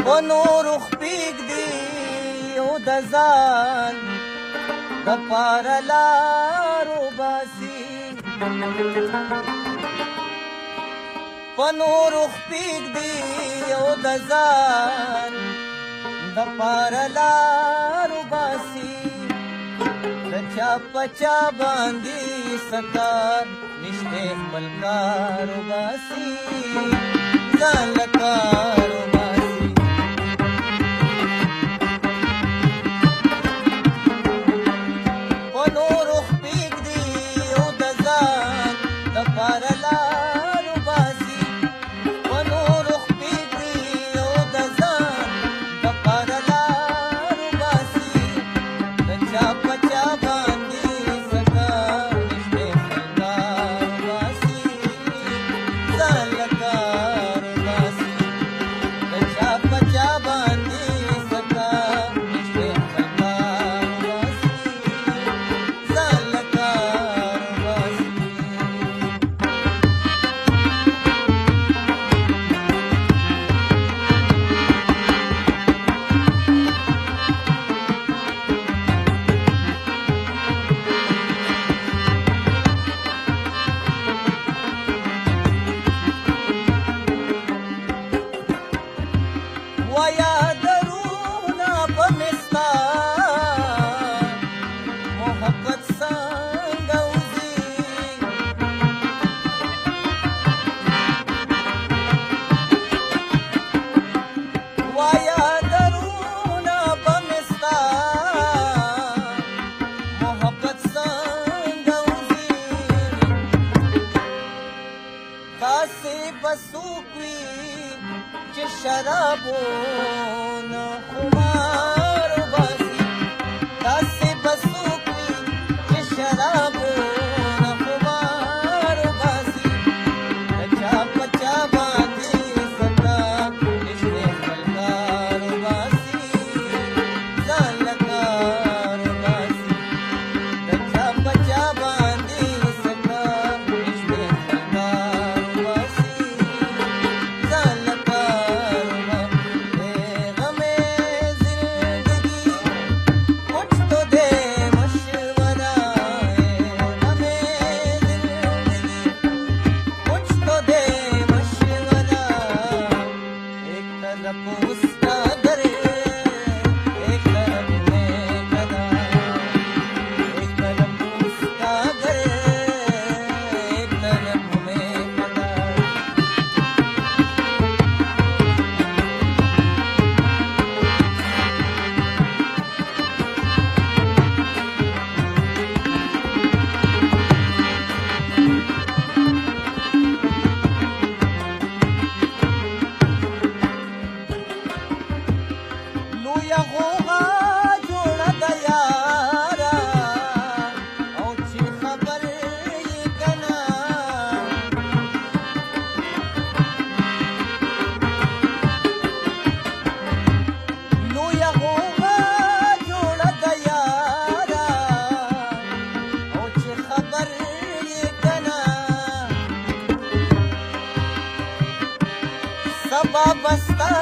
په نورو خپېږدي او د ځان دپاره لارو باسي په نورو خپېږدي او د ځان دپاره لارو باسي د چا په چا باندې سکار نشته خپل کارو باسي ځان له کارو باسي په نورو خپېږدي او د ځان دپاره لارو باسي په نورو خپېږدي او د ځان دپاره لارو باسي د چا په چا باندې سکار نشته خپل کارو باسي ځان له کارو باسي د چا په چا باندې سکار نشته خپل کارو باسي ځان له کارو باسي ویا درونه په مستا محبت څنګه وځي ویا درونه په مستا محبت څنګه وځي داسې به څوک وي چې شرابونه خمار وباسي داسې به څوک وي چې شرابونه خمار وباسي د چا په چا باندې سکار نشته خپل کار وباسي ځان له کار وباسي د چا په چا باندې سکار نشته خپل کار وباسي ځان له کار وباسي غمِ زندگی کچھ تو دے مشورہ غمِ زندگی کچھ تو دے مشورہ ایک طرف اس کا در ایک طرف میں گدا ایک طرف اس کا در ایک طرف میں گدا لویه غوغا جوړه ده یاره او چې خبر یې کنه لویه غوغا جوړه ده یاره او چې خبر یې کنه سبا به ستا